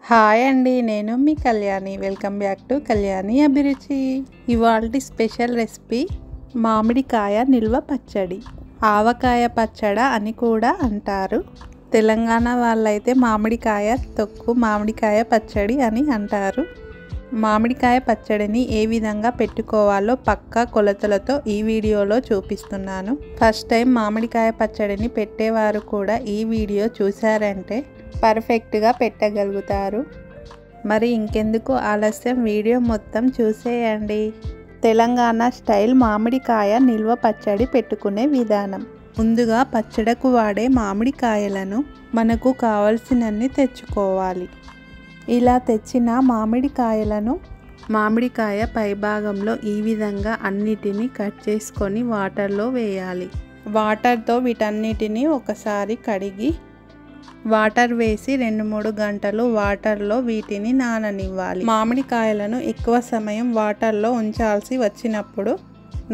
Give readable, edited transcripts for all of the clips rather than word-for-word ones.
Hi అండి, నేను మీ Kalyani. Welcome back to Kalyani Abhiruchi. ఇవాల్టి స్పెషల్ రెసిపీ మామిడికాయ నిల్వ పచ్చడి, ఆవకాయ పచ్చడ అని కూడా అంటారు. తెలంగాణ వాళ్ళైతే మామిడికాయ తొక్కు, మామిడికాయ పచ్చడి అని అంటారు. మామిడికాయ పచ్చడిని ఏ విధంగా పెట్టుకోవాలో పక్కా కొలతలతో ఈ వీడియోలో చూపిస్తున్నాను. ఫస్ట్ టైం మామిడికాయ పచ్చడిని పెట్టేవారు కూడా ఈ వీడియో చూసారంటే పర్ఫెక్ట్గా పెట్టగలుగుతారు. మరి ఇంకెందుకు ఆలస్యం, వీడియో మొత్తం చూసేయండి. తెలంగాణ స్టైల్ మామిడికాయ నిల్వ పచ్చడి పెట్టుకునే విధానం. ముందుగా పచ్చడకు వాడే మామిడికాయలను మనకు కావలసినన్ని తెచ్చుకోవాలి. ఇలా తెచ్చిన మామిడికాయలను మామిడికాయ పైభాగంలో ఈ విధంగా అన్నిటినీ కట్ చేసుకొని వాటర్లో వేయాలి. వాటర్తో వీటన్నిటిని ఒకసారి కడిగి వాటర్ వేసి 2-3 గంటలు వాటర్లో వీటిని నాననివ్వాలి. మామిడికాయలను ఎక్కువ సమయం వాటర్లో ఉంచాల్సి వచ్చినప్పుడు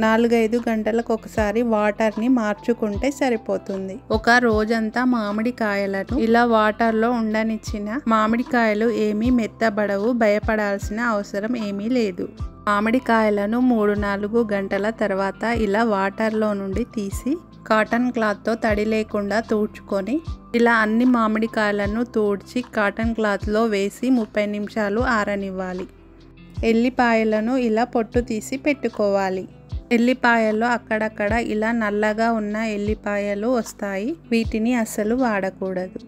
4-5 గంటలకు ఒకసారి వాటర్ని మార్చుకుంటే సరిపోతుంది. ఒక రోజంతా మామిడికాయలను ఇలా వాటర్లో ఉండనిచ్చిన మామిడికాయలు ఏమీ మెత్తబడవు, భయపడాల్సిన అవసరం ఏమీ లేదు. మామిడికాయలను 3-4 గంటల తర్వాత ఇలా వాటర్లో నుండి తీసి కాటన్ క్లాత్తో తడి లేకుండా తుడుచుకొని ఇలా అన్ని మామిడికాయలను తుడిచి కాటన్ క్లాత్లో వేసి 30 నిమిషాలు ఆరనివ్వాలి. ఎల్లిపాయలను ఇలా పొట్టు తీసి పెట్టుకోవాలి. ఎల్లిపాయల్లో అక్కడక్కడ ఇలా నల్లగా ఉన్న ఎల్లిపాయలు వస్తాయి, వీటిని అస్సలు వాడకూడదు.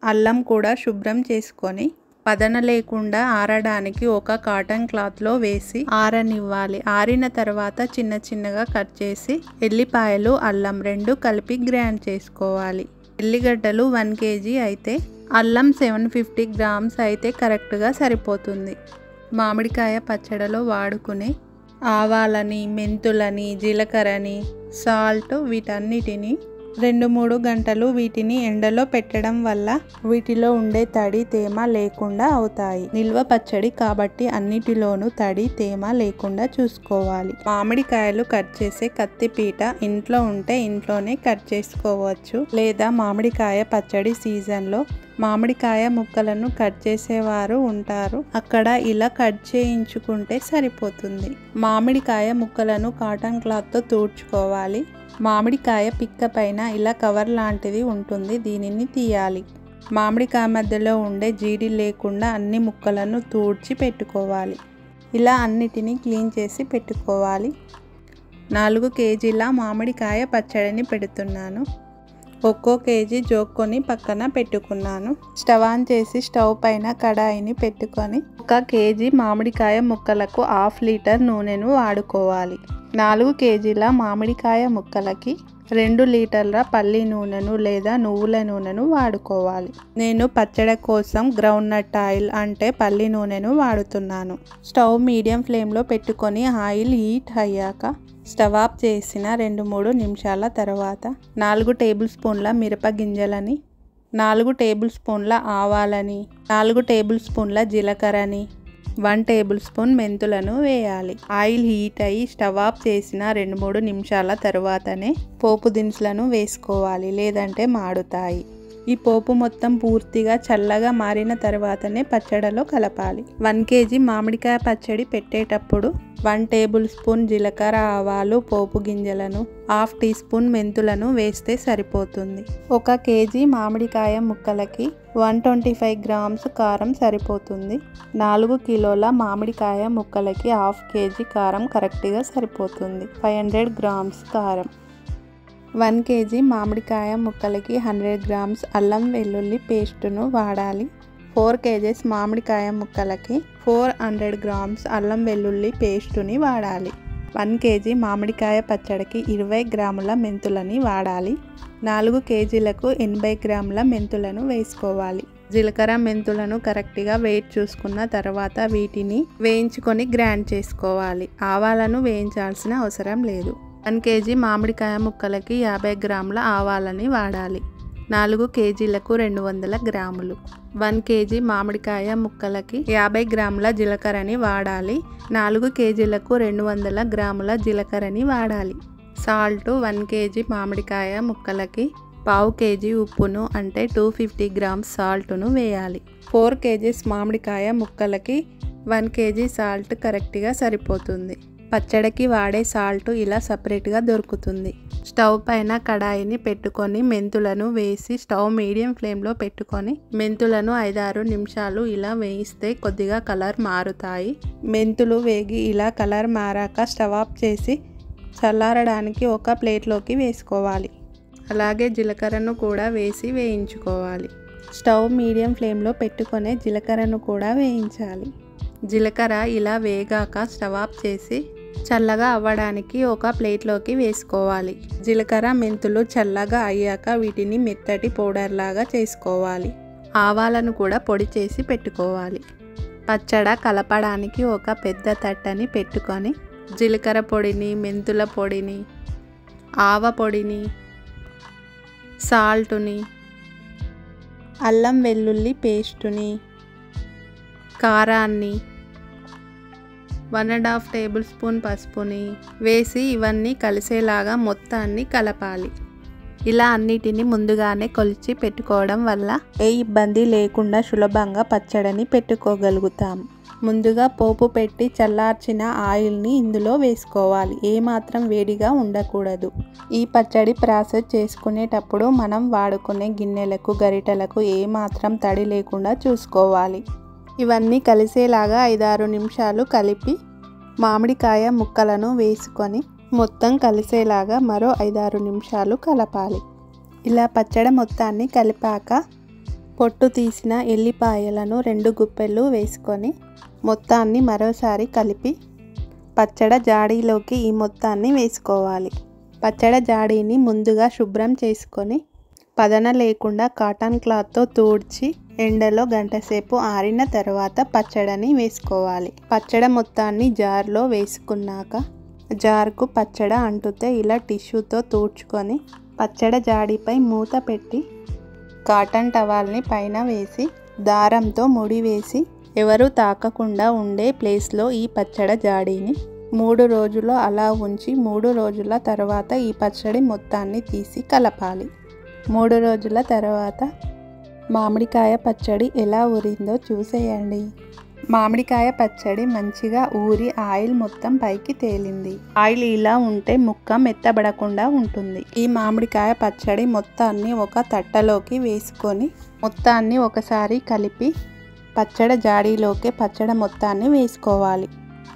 అల్లం కూడా శుభ్రం చేసుకొని పదన లేకుండా ఆరడానికి ఒక కాటన్ క్లాత్లో వేసి ఆరనివ్వాలి. ఆరిన తర్వాత చిన్న చిన్నగా కట్ చేసి ఎల్లిపాయలు, అల్లం 2 కలిపి గ్రైండ్ చేసుకోవాలి. ఎల్లిగడ్డలు 1 kg అయితే అల్లం 750 grams అయితే కరెక్ట్గా సరిపోతుంది. మామిడికాయ పచ్చడిలో వాడుకునే ఆవాలని, మెంతులని, జీలకర్రని, సాల్ట్ వీటన్నిటిని 2-3 గంటలు వీటిని ఎండలో పెట్టడం వల్ల వీటిలో ఉండే తడి, తేమ లేకుండా అవుతాయి. నిల్వ పచ్చడి కాబట్టి అన్నిటిలోనూ తడి, తేమ లేకుండా చూసుకోవాలి. మామిడికాయలు కట్ చేసే కత్తిపీట ఇంట్లో ఉంటే ఇంట్లోనే కట్ చేసుకోవచ్చు, లేదా మామిడికాయ పచ్చడి సీజన్లో మామిడికాయ ముక్కలను కట్ చేసేవారు ఉంటారు, అక్కడ ఇలా కట్ చేయించుకుంటే సరిపోతుంది. మామిడికాయ ముక్కలను కాటన్ క్లాత్తో తుడుచుకోవాలి. మామిడికాయ పిక్క పైన ఇలా కవర్ లాంటిది ఉంటుంది, దీనిని తీయాలి. మామిడికాయ మధ్యలో ఉండే జీడి లేకుండా అన్ని ముక్కలను తుడిచి పెట్టుకోవాలి. ఇలా అన్నిటినీ క్లీన్ చేసి పెట్టుకోవాలి. 4 kgల మామిడికాయ పచ్చడిని పెడుతున్నాను. ఒక్కో కేజీ జోక్కొని పక్కన పెట్టుకున్నాను. స్టవ్ ఆన్ చేసి స్టవ్ పైన కడాయిని పెట్టుకొని 1 kg మామిడికాయ ముక్కలకు 1/2 లీటర్ నూనెను వాడుకోవాలి. 4 kgల మామిడికాయ ముక్కలకి 2 లీటర్ల పల్లి నూనెను లేదా నువ్వుల నూనెను వాడుకోవాలి. నేను పచ్చడి కోసం గ్రౌండ్ నట్ ఆయిల్ అంటే పల్లి నూనెను వాడుతున్నాను. స్టవ్ మీడియం ఫ్లేమ్లో పెట్టుకొని ఆయిల్ హీట్ అయ్యాక స్టవ్ ఆఫ్ చేసిన 2-3 నిమిషాల తర్వాత 4 టేబుల్ స్పూన్ల మిరప గింజలని, 4 టేబుల్ స్పూన్ల ఆవాలని, 4 టేబుల్ స్పూన్ల జీలకర్రని, 1 టేబుల్ స్పూన్ మెంతులను వేయాలి. ఆయిల్ హీట్ అయ్యి స్టవ్ ఆఫ్ చేసిన 2-3 నిమిషాల తర్వాతనే పోపు దినుసులను వేసుకోవాలి, లేదంటే మాడుతాయి. ఈ పోపు మొత్తం పూర్తిగా చల్లగా మారిన తర్వాతనే పచ్చడిలో కలపాలి. 1 kg మామిడికాయ పచ్చడి పెట్టేటప్పుడు 1 టేబుల్ స్పూన్ జీలకర్ర, ఆవాలు, పోపు గింజలను, 1/2 టీ స్పూన్ మెంతులను వేస్తే సరిపోతుంది. 1 kg మామిడికాయ ముక్కలకి 125 grams కారం సరిపోతుంది. 4 కిలోల మామిడికాయ ముక్కలకి 1/2 kg కారం కరెక్ట్గా సరిపోతుంది. 500 grams కారం. 1 kg మామిడికాయ ముక్కలకి 100 grams అల్లం వెల్లుల్లి పేస్టును వాడాలి. 4 kgs మామిడికాయ ముక్కలకి 400 grams అల్లం వెల్లుల్లి పేస్టుని వాడాలి. 1 kg మామిడికాయ పచ్చడికి 20 గ్రాముల మెంతులని వాడాలి. 4 kgలకు 80 గ్రాముల మెంతులను వేసుకోవాలి. జీలకర్ర, మెంతులను కరెక్ట్గా వెయిట్ చూసుకున్న తర్వాత వీటిని వేయించుకొని గ్రైండ్ చేసుకోవాలి. ఆవాలను వేయించాల్సిన అవసరం లేదు. 1 kg మామిడికాయ ముక్కలకి 50 గ్రాముల ఆవాలని వాడాలి. 4 kgలకు 200 గ్రాములు. 1 kg మామిడికాయ ముక్కలకి 50 గ్రాముల జీలకర్రని వాడాలి. 4 kgలకు 200 గ్రాముల జీలకర్రని వాడాలి. సాల్ట్ 1 kg మామిడికాయ ముక్కలకి 1/2 kg ఉప్పును అంటే 250 grams సాల్ట్ను వేయాలి. 4 kgs మామిడికాయ ముక్కలకి 1 kg సాల్ట్ కరెక్ట్గా సరిపోతుంది. పచ్చడికి వాడే సాల్ట్ ఇలా సపరేట్గా దొరుకుతుంది. స్టవ్ పైన కడాయిని పెట్టుకొని మెంతులను వేసి స్టవ్ మీడియం ఫ్లేమ్లో పెట్టుకొని మెంతులను 5-6 నిమిషాలు ఇలా వేయిస్తే కొద్దిగా కలర్ మారుతాయి. మెంతులు వేగి ఇలా కలర్ మారాక స్టవ్ ఆఫ్ చేసి చల్లారడానికి ఒక ప్లేట్లోకి వేసుకోవాలి. అలాగే జీలకర్రను కూడా వేసి వేయించుకోవాలి. స్టవ్ మీడియం ఫ్లేమ్లో పెట్టుకొని జీలకర్రను కూడా వేయించాలి. జీలకర్ర ఇలా వేగాక స్టవ్ ఆఫ్ చేసి చల్లగా అవ్వడానికి ఒక ప్లేట్లోకి వేసుకోవాలి. జీలకర్ర మెంతులు చల్లగా అయ్యాక వీటిని మెత్తటి పౌడర్ లాగా చేసుకోవాలి. ఆవాలను కూడా పొడి చేసి పెట్టుకోవాలి. పచ్చడి కలపడానికి ఒక పెద్ద తట్టని పెట్టుకొని జీలకర్ర పొడిని, మెంతుల పొడిని, ఆవ పొడిని, సాల్టుని, అల్లం వెల్లుల్లి పేస్టుని, కారాన్ని, 1½ టేబుల్ స్పూన్ పసుపుని వేసి ఇవన్నీ కలిసేలాగా మొత్తాన్ని కలపాలి. ఇలా అన్నిటిని ముందుగానే కొలిచి పెట్టుకోవడం వల్ల ఏ ఇబ్బంది లేకుండా సులభంగా పచ్చడిని పెట్టుకోగలుగుతాము. ముందుగా పోపు పెట్టి చల్లార్చిన ఆయిల్ని ఇందులో వేసుకోవాలి. ఏమాత్రం వేడిగా ఉండకూడదు. ఈ పచ్చడి ప్రాసెస్ చేసుకునేటప్పుడు మనం వాడుకునే గిన్నెలకు, గరిటెలకు ఏమాత్రం తడి లేకుండా చూసుకోవాలి. ఇవన్నీ కలిసేలాగా 5-6 నిమిషాలు కలిపి మామిడికాయ ముక్కలను వేసుకొని మొత్తం కలిసేలాగా మరో 5-6 నిమిషాలు కలపాలి. ఇలా పచ్చడి మొత్తాన్ని కలిపాక పొట్టు తీసిన ఎల్లిపాయలను 2 గుప్పెలు వేసుకొని మొత్తాన్ని మరోసారి కలిపి పచ్చడి జాడీలోకి ఈ మొత్తాన్ని వేసుకోవాలి. పచ్చడి జాడీని ముందుగా శుభ్రం చేసుకొని పదన లేకుండా కాటన్ క్లాత్తో తుడిచి ఎండలో గంట సేపు ఆరిన తర్వాత పచ్చడిని వేసుకోవాలి. పచ్చడి మొత్తాన్ని జార్లో వేసుకున్నాక జార్కు పచ్చడి అంటుతే ఇలా టిష్యూతో తుడుచుకొని పచ్చడి జాడీపై మూత పెట్టి కాటన్ టవల్ని పైన వేసి దారంతో ముడి వేసి ఎవరు తాకకుండా ఉండే ప్లేస్లో ఈ పచ్చడి జాడీని 3 రోజులు అలా ఉంచి 3 రోజుల తర్వాత ఈ పచ్చడి మొత్తాన్ని తీసి కలపాలి. 3 రోజుల తర్వాత మామిడికాయ పచ్చడి ఎలా ఊరిందో చూసేయండి. మామిడికాయ పచ్చడి మంచిగా ఊరి ఆయిల్ మొత్తం పైకి తేలింది. ఆయిల్ ఇలా ఉంటే ముక్క మెత్తబడకుండా ఉంటుంది. ఈ మామిడికాయ పచ్చడి మొత్తాన్ని ఒక తట్టలోకి వేసుకొని మొత్తాన్ని ఒకసారి కలిపి పచ్చడి జాడీలోకి పచ్చడి మొత్తాన్ని వేసుకోవాలి.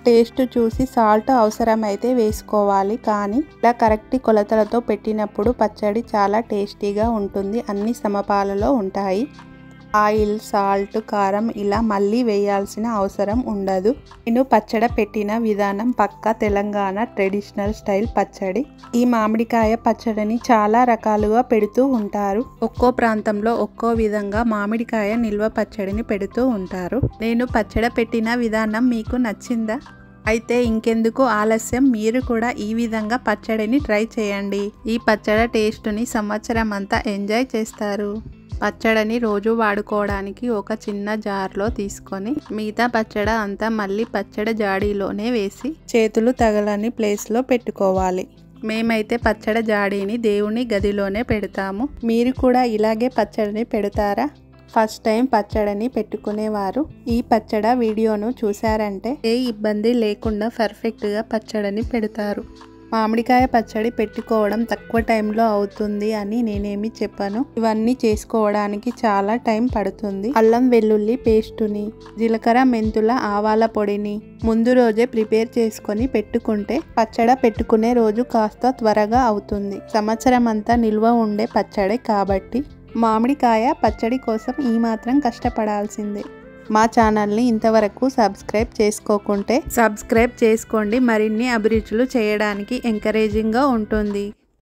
టేస్ట్ చూసి సాల్ట్ అవసరమైతే వేసుకోవాలి. కానీ ఇలా కరెక్ట్ కొలతలతో పెట్టినప్పుడు పచ్చడి చాలా టేస్టీగా ఉంటుంది. అన్ని సమపాలలో ఉంటాయి. ఆయిల్, సాల్ట్, కారం ఇలా మళ్ళీ వేయాల్సిన అవసరం ఉండదు. నేను పచ్చడి పెట్టిన విధానం పక్కా తెలంగాణ ట్రెడిషనల్ స్టైల్ పచ్చడి. ఈ మామిడికాయ పచ్చడిని చాలా రకాలుగా పెడుతూ ఉంటారు. ఒక్కో ప్రాంతంలో ఒక్కో విధంగా మామిడికాయ నిల్వ పచ్చడిని పెడుతూ ఉంటారు. నేను పచ్చడి పెట్టిన విధానం మీకు నచ్చిందా? అయితే ఇంకెందుకు ఆలస్యం, మీరు కూడా ఈ విధంగా పచ్చడిని ట్రై చేయండి. ఈ పచ్చడి టేస్ట్ని సంవత్సరం అంతా ఎంజాయ్ చేస్తారు. పచ్చడిని రోజు వాడుకోవడానికి ఒక చిన్న జార్లో తీసుకొని మిగతా పచ్చడి అంతా మళ్ళీ పచ్చడి జాడీలోనే వేసి చేతులు తగలని ప్లేస్లో పెట్టుకోవాలి. మేమైతే పచ్చడి జాడీని దేవుని గదిలోనే పెడతాము. మీరు కూడా ఇలాగే పచ్చడిని పెడతారా? ఫస్ట్ టైం పచ్చడిని పెట్టుకునేవారు ఈ పచ్చడి వీడియోను చూసారంటే ఏ ఇబ్బంది లేకుండా పర్ఫెక్ట్గా పచ్చడిని పెడతారు. మామిడికాయ పచ్చడి పెట్టుకోవడం తక్కువ టైంలో అవుతుంది అని నేనేమి చెప్పను. ఇవన్నీ చేసుకోవడానికి చాలా టైం పడుతుంది. అల్లం వెల్లుల్లి పేస్టుని, జీలకర్ర మెంతుల ఆవాల పొడిని ముందు రోజే ప్రిపేర్ చేసుకొని పెట్టుకుంటే పచ్చడి పెట్టుకునే రోజు కాస్త త్వరగా అవుతుంది. సంవత్సరం అంతా నిల్వ ఉండే పచ్చడి కాబట్టి మామిడికాయ పచ్చడి కోసం ఈ మాత్రం కష్టపడాల్సిందే. మా ఛానల్ని ఇంతవరకు సబ్స్క్రైబ్ చేసుకోకుంటే సబ్స్క్రైబ్ చేసుకోండి. మరిన్ని అభిరుచులు చేయడానికి ఎంకరేజింగ్గా ఉంటుంది.